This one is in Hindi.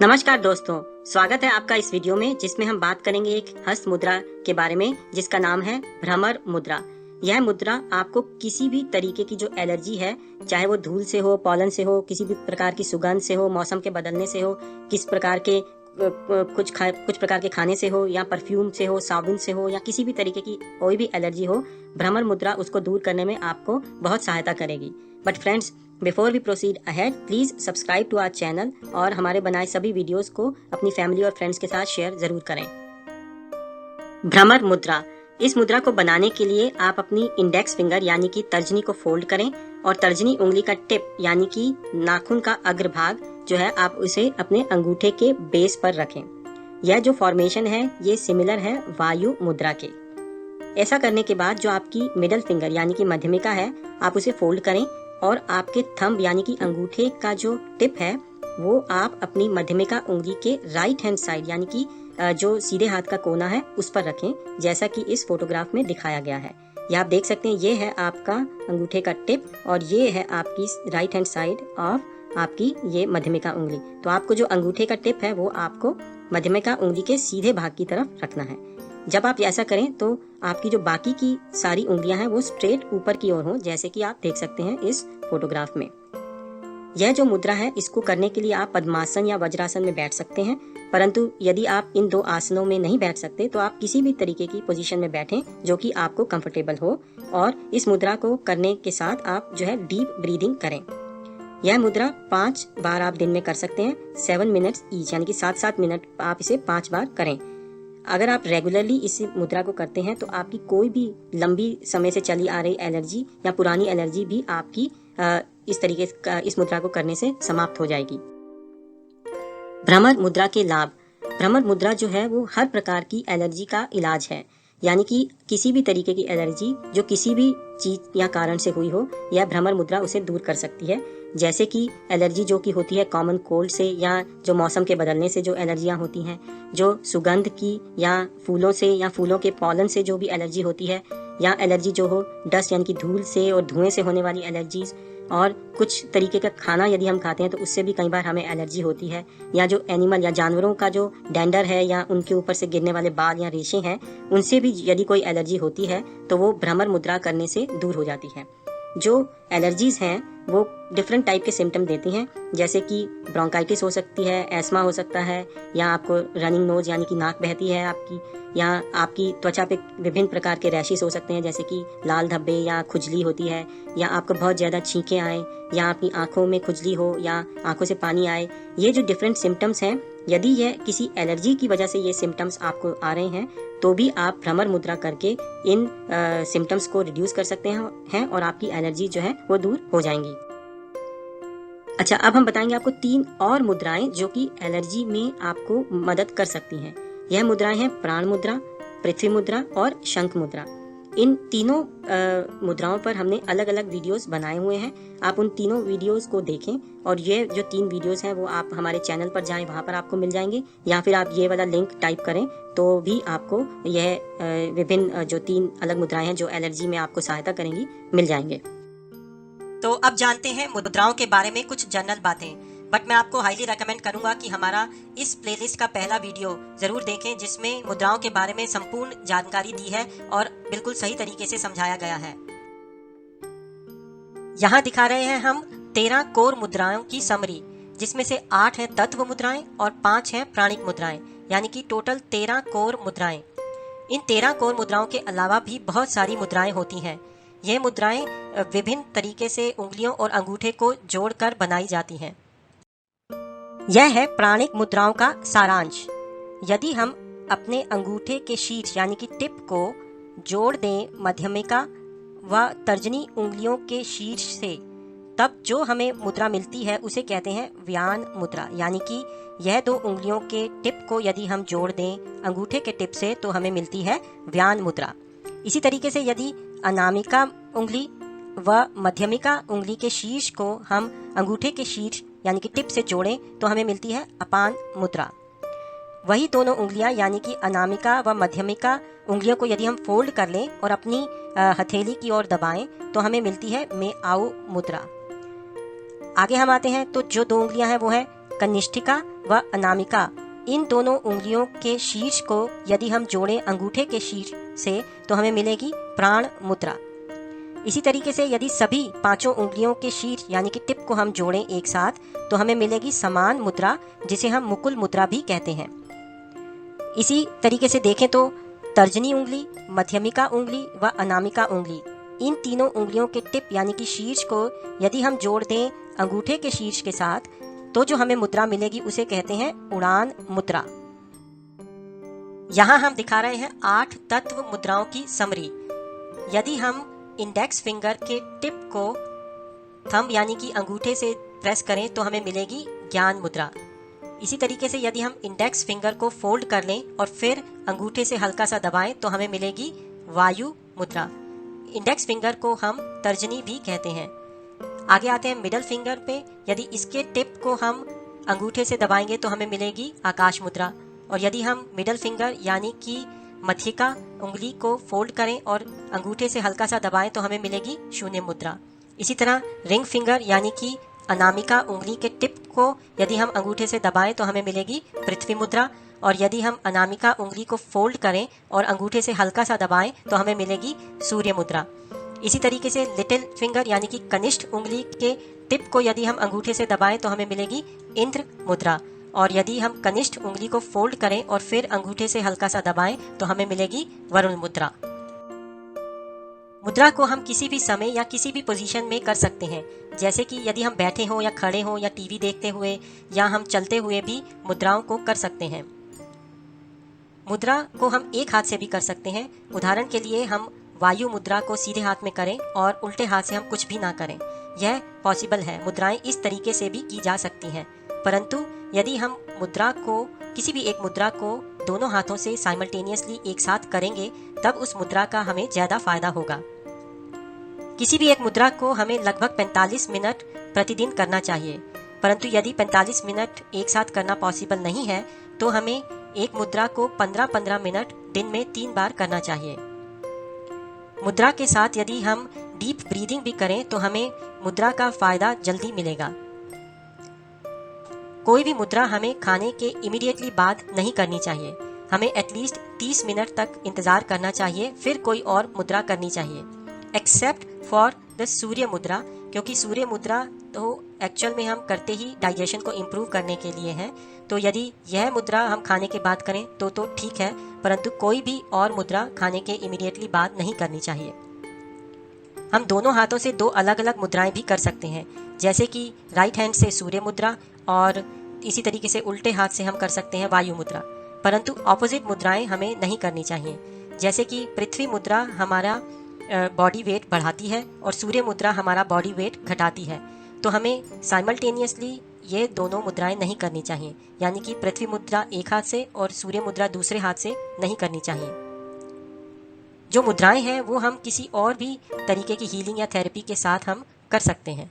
नमस्कार दोस्तों, स्वागत है आपका इस वीडियो में जिसमें हम बात करेंगे एक हस्त मुद्रा के बारे में जिसका नाम है भ्रमर मुद्रा। यह मुद्रा आपको किसी भी तरीके की जो एलर्जी है, चाहे वो धूल से हो, पॉलन से हो, किसी भी प्रकार की सुगंध से हो, मौसम के बदलने से हो, किस प्रकार के कुछ प्रकार के खाने से हो या परफ्यूम से हो, साबुन से हो या किसी भी तरीके की कोई भी एलर्जी हो, भ्रमर मुद्रा उसको दूर करने में आपको बहुत सहायता करेगी। But friends, before we proceed ahead, please subscribe to our channel और हमारे बनाए सभी वीडियोस को अपनी फैमिली और फ्रेंड्स के साथ शेयर जरूर करें। भ्रमर मुद्रा, इस मुद्रा को बनाने के लिए आप अपनी इंडेक्स फिंगर यानी कि तर्जनी को फोल्ड करें और तर्जनी उंगली का टिप यानी कि नाखून का अग्रभाग जो है आप उसे अपने अंगूठे के बेस पर रखें। यह जो फॉर्मेशन है ये सिमिलर है वायु मुद्रा के। ऐसा करने के बाद जो आपकी मिडल फिंगर यानी कि मध्यमिका है, आप उसे फोल्ड करें और आपके थंब यानी कि अंगूठे का जो टिप है वो आप अपनी मध्यमिका उंगली के राइट हैंड साइड यानी कि जो सीधे हाथ का कोना है उस पर रखें, जैसा कि इस फोटोग्राफ में दिखाया गया है। ये आप देख सकते हैं, ये है आपका अंगूठे का टिप और ये है आपकी राइट हैंड साइड ऑफ आपकी ये मध्यमिका उंगली। तो आपको जो अंगूठे का टिप है वो आपको मध्यमिका उंगली के सीधे भाग की तरफ रखना है। जब आप ऐसा करें तो आपकी जो बाकी की सारी उंगलियां हैं वो स्ट्रेट ऊपर की ओर हो, जैसे कि आप देख सकते हैं इस फोटोग्राफ में। यह जो मुद्रा है इसको करने के लिए आप पद्मासन या वज्रासन में बैठ सकते हैं, परंतु यदि आप इन दो आसनों में नहीं बैठ सकते तो आप किसी भी तरीके की पोजीशन में बैठें जो कि आपको कंफर्टेबल हो। और इस मुद्रा को करने के साथ आप जो है डीप ब्रीदिंग करें। यह मुद्रा 5 बार आप दिन में कर सकते हैं, 7 मिनट्स ईच, यानी कि 7-7 मिनट आप इसे 5 बार करें। अगर आप रेगुलरली इस मुद्रा को करते हैं तो आपकी कोई भी लंबी समय से चली आ रही एलर्जी या पुरानी एलर्जी भी आपकी इस तरीके का इस मुद्रा को करने से समाप्त हो जाएगी। भ्रमर मुद्रा के लाभ। भ्रमर मुद्रा जो है वो हर प्रकार की एलर्जी का इलाज है, यानी कि किसी भी तरीके की एलर्जी जो किसी भी चीज या कारण से हुई हो, यह भ्रमर मुद्रा उसे दूर कर सकती है। जैसे कि एलर्जी जो कि होती है कॉमन कोल्ड से, या जो मौसम के बदलने से जो एलर्जियां होती हैं, जो सुगंध की या फूलों से या फूलों के पॉलन से जो भी एलर्जी होती है, या एलर्जी जो हो डस्ट यानी कि धूल से और धुएं से होने वाली एलर्जीज, और कुछ तरीके का खाना यदि हम खाते हैं तो उससे भी कई बार हमें एलर्जी होती है, या जो एनिमल या जानवरों का जो डेंडर है या उनके ऊपर से गिरने वाले बाल या रेशे हैं उनसे भी यदि कोई एलर्जी होती है तो वो भ्रमर मुद्रा करने से दूर हो जाती है। जो एलर्जीज हैं वो डिफरेंट टाइप के सिम्टम देती हैं, जैसे कि ब्रोंकाइटिस हो सकती है, एस्मा हो सकता है, या आपको रनिंग नोज यानी कि नाक बहती है आपकी, या आपकी त्वचा पे विभिन्न प्रकार के रैशेस हो सकते हैं जैसे कि लाल धब्बे या खुजली होती है, या आपको बहुत ज़्यादा छींकें आए, या आपकी आंखों में खुजली हो या आंखों से पानी आए। ये जो डिफरेंट सिम्टम्स हैं, यदि यह किसी एलर्जी की वजह से ये सिम्टम्स आपको आ रहे हैं तो भी आप भ्रमर मुद्रा करके इन सिम्टम्स को रिड्यूस कर सकते हैं और आपकी एलर्जी जो है वो दूर हो जाएंगी। अच्छा, अब हम बताएंगे आपको 3 और मुद्राएं जो कि एलर्जी में आपको मदद कर सकती हैं। यह मुद्राएं हैं प्राण मुद्रा, पृथ्वी मुद्रा और शंख मुद्रा। इन तीनों मुद्राओं पर हमने अलग अलग वीडियोस बनाए हुए हैं। आप उन तीनों वीडियोस को देखें और ये जो 3 वीडियोस हैं वो आप हमारे चैनल पर जाएं, वहां पर आपको मिल जाएंगे, या फिर आप ये वाला लिंक टाइप करें तो भी आपको यह विभिन्न जो 3 अलग मुद्राएं हैं जो एलर्जी में आपको सहायता करेंगी मिल जाएंगे। तो अब जानते हैं मुद्राओं के बारे में कुछ जनरल बातें। बट मैं आपको हाईली रेकमेंड करूंगा कि हमारा इस प्लेलिस्ट का पहला वीडियो जरूर देखें जिसमें मुद्राओं के बारे में संपूर्ण जानकारी दी है और बिल्कुल सही तरीके से समझाया गया है। यहाँ दिखा रहे हैं हम 13 कोर मुद्राओं की समरी, जिसमें से 8 है तत्व मुद्राएं और 5 है प्राणिक मुद्राएं, यानी कि टोटल 13 कोर मुद्राएं। इन 13 कोर मुद्राओं के अलावा भी बहुत सारी मुद्राएं होती हैं। यह मुद्राएं विभिन्न तरीके से उंगलियों और अंगूठे को जोड़कर बनाई जाती हैं। यह है प्राणिक मुद्राओं का सारांश। यदि हम अपने अंगूठे के शीर्ष यानी कि टिप को जोड़ दें मध्यमिका व तर्जनी उंगलियों के शीर्ष से, तब जो हमें मुद्रा मिलती है उसे कहते हैं व्यान मुद्रा। यानी कि यह 2 उंगलियों के टिप को यदि हम जोड़ दें अंगूठे के टिप से तो हमें मिलती है व्यान मुद्रा। इसी तरीके से यदि अनामिका उंगली व मध्यमिका उंगली के शीर्ष को हम अंगूठे के शीर्ष यानी कि टिप से जोड़ें तो हमें मिलती है अपान मुद्रा। वही दोनों उंगलियां यानी कि अनामिका व मध्यमिका उंगलियों को यदि हम फोल्ड कर लें और अपनी हथेली की ओर दबाएं तो हमें मिलती है मेआऊ मुद्रा। आगे हम आते हैं तो जो 2 उंगलियां हैं वो है कनिष्ठिका व अनामिका, इन दोनों उंगलियों के शीर्ष को यदि हम जोड़ें अंगूठे के शीर्ष से तो हमें मिलेगी प्राण मुद्रा। इसी तरीके से यदि सभी पांचों उंगलियों के शीर्ष यानी कि टिप को हम जोड़ें एक साथ तो हमें मिलेगी समान मुद्रा, जिसे हम मुकुल मुद्रा भी कहते हैं। इसी तरीके से देखें तो तर्जनी उंगली, मध्यमिका उंगली व अनामिका उंगली, इन तीनों उंगलियों के टिप यानी कि शीर्ष को यदि हम जोड़ दें अंगूठे के शीर्ष के साथ तो जो हमें मुद्रा मिलेगी उसे कहते हैं उड़ान मुद्रा। यहाँ हम दिखा रहे हैं 8 तत्व मुद्राओं की समरी। यदि हम इंडेक्स फिंगर के टिप को थंब यानी कि अंगूठे से प्रेस करें तो हमें मिलेगी ज्ञान मुद्रा। इसी तरीके से यदि हम इंडेक्स फिंगर को फोल्ड कर लें और फिर अंगूठे से हल्का सा दबाएं तो हमें मिलेगी वायु मुद्रा। इंडेक्स फिंगर को हम तर्जनी भी कहते हैं। आगे आते हैं मिडल फिंगर पे। यदि इसके टिप को हम अंगूठे से दबाएंगे तो हमें मिलेगी आकाश मुद्रा। और यदि हम मिडल फिंगर यानी कि मध्यिका उंगली को फोल्ड करें और अंगूठे से हल्का सा दबाएं तो हमें मिलेगी शून्य मुद्रा। इसी तरह रिंग फिंगर यानी कि अनामिका उंगली के टिप को यदि हम अंगूठे से दबाएं तो हमें मिलेगी पृथ्वी मुद्रा। और यदि हम अनामिका उंगली को फोल्ड करें और अंगूठे से हल्का सा दबाएं तो हमें मिलेगी सूर्य मुद्रा। इसी तरीके से लिटिल फिंगर यानी कि कनिष्ठ उंगली के टिप को यदि हम अंगूठे से दबाएं तो हमें मिलेगी इंद्र मुद्रा। और यदि हम कनिष्ठ उंगली को फोल्ड करें और फिर अंगूठे से हल्का सा दबाएं तो हमें मिलेगी वरुण मुद्रा। मुद्रा को हम किसी भी समय या किसी भी पोजीशन में कर सकते हैं, जैसे कि यदि हम बैठे हों या खड़े हों या टीवी देखते हुए या हम चलते हुए भी मुद्राओं को कर सकते हैं। मुद्रा को हम एक हाथ से भी कर सकते हैं। उदाहरण के लिए हम वायु मुद्रा को सीधे हाथ में करें और उल्टे हाथ से हम कुछ भी ना करें, यह पॉसिबल है। मुद्राएं इस तरीके से भी की जा सकती हैं। परंतु यदि हम मुद्रा को किसी भी एक मुद्रा को दोनों हाथों से साइमल्टेनियसली एक साथ करेंगे तब उस मुद्रा का हमें ज्यादा फायदा होगा। किसी भी एक मुद्रा को हमें लगभग 45 मिनट प्रतिदिन करना चाहिए। परंतु यदि 45 मिनट एक साथ करना पॉसिबल नहीं है तो हमें एक मुद्रा को 15-15 मिनट दिन में 3 बार करना चाहिए। मुद्रा के साथ यदि हम डीप ब्रीदिंग भी करें तो हमें मुद्रा का फायदा जल्दी मिलेगा। कोई भी मुद्रा हमें खाने के इमीडिएटली बाद नहीं करनी चाहिए। हमें एटलीस्ट 30 मिनट तक इंतजार करना चाहिए, फिर कोई और मुद्रा करनी चाहिए, एक्सेप्ट फॉर द सूर्य मुद्रा, क्योंकि सूर्य मुद्रा तो एक्चुअल में हम करते ही डाइजेशन को इम्प्रूव करने के लिए है। तो यदि यह मुद्रा हम खाने के बाद करें तो ठीक है, परंतु कोई भी और मुद्रा खाने के इमीडिएटली बाद नहीं करनी चाहिए। हम दोनों हाथों से 2 अलग अलग मुद्राएं भी कर सकते हैं, जैसे कि राइट हैंड से सूर्य मुद्रा और इसी तरीके से उल्टे हाथ से हम कर सकते हैं वायु मुद्रा। परंतु ऑपोजिट मुद्राएं हमें नहीं करनी चाहिए। जैसे कि पृथ्वी मुद्रा हमारा बॉडी वेट बढ़ाती है और सूर्य मुद्रा हमारा बॉडी वेट घटाती है। तो हमें साइमल्टेनियसली ये दोनों मुद्राएं नहीं करनी चाहिए, यानी कि पृथ्वी मुद्रा एक हाथ से और सूर्य मुद्रा दूसरे हाथ से नहीं करनी चाहिए। जो मुद्राएं हैं वो हम किसी और भी तरीके की हीलिंग या थेरेपी के साथ हम कर सकते हैं।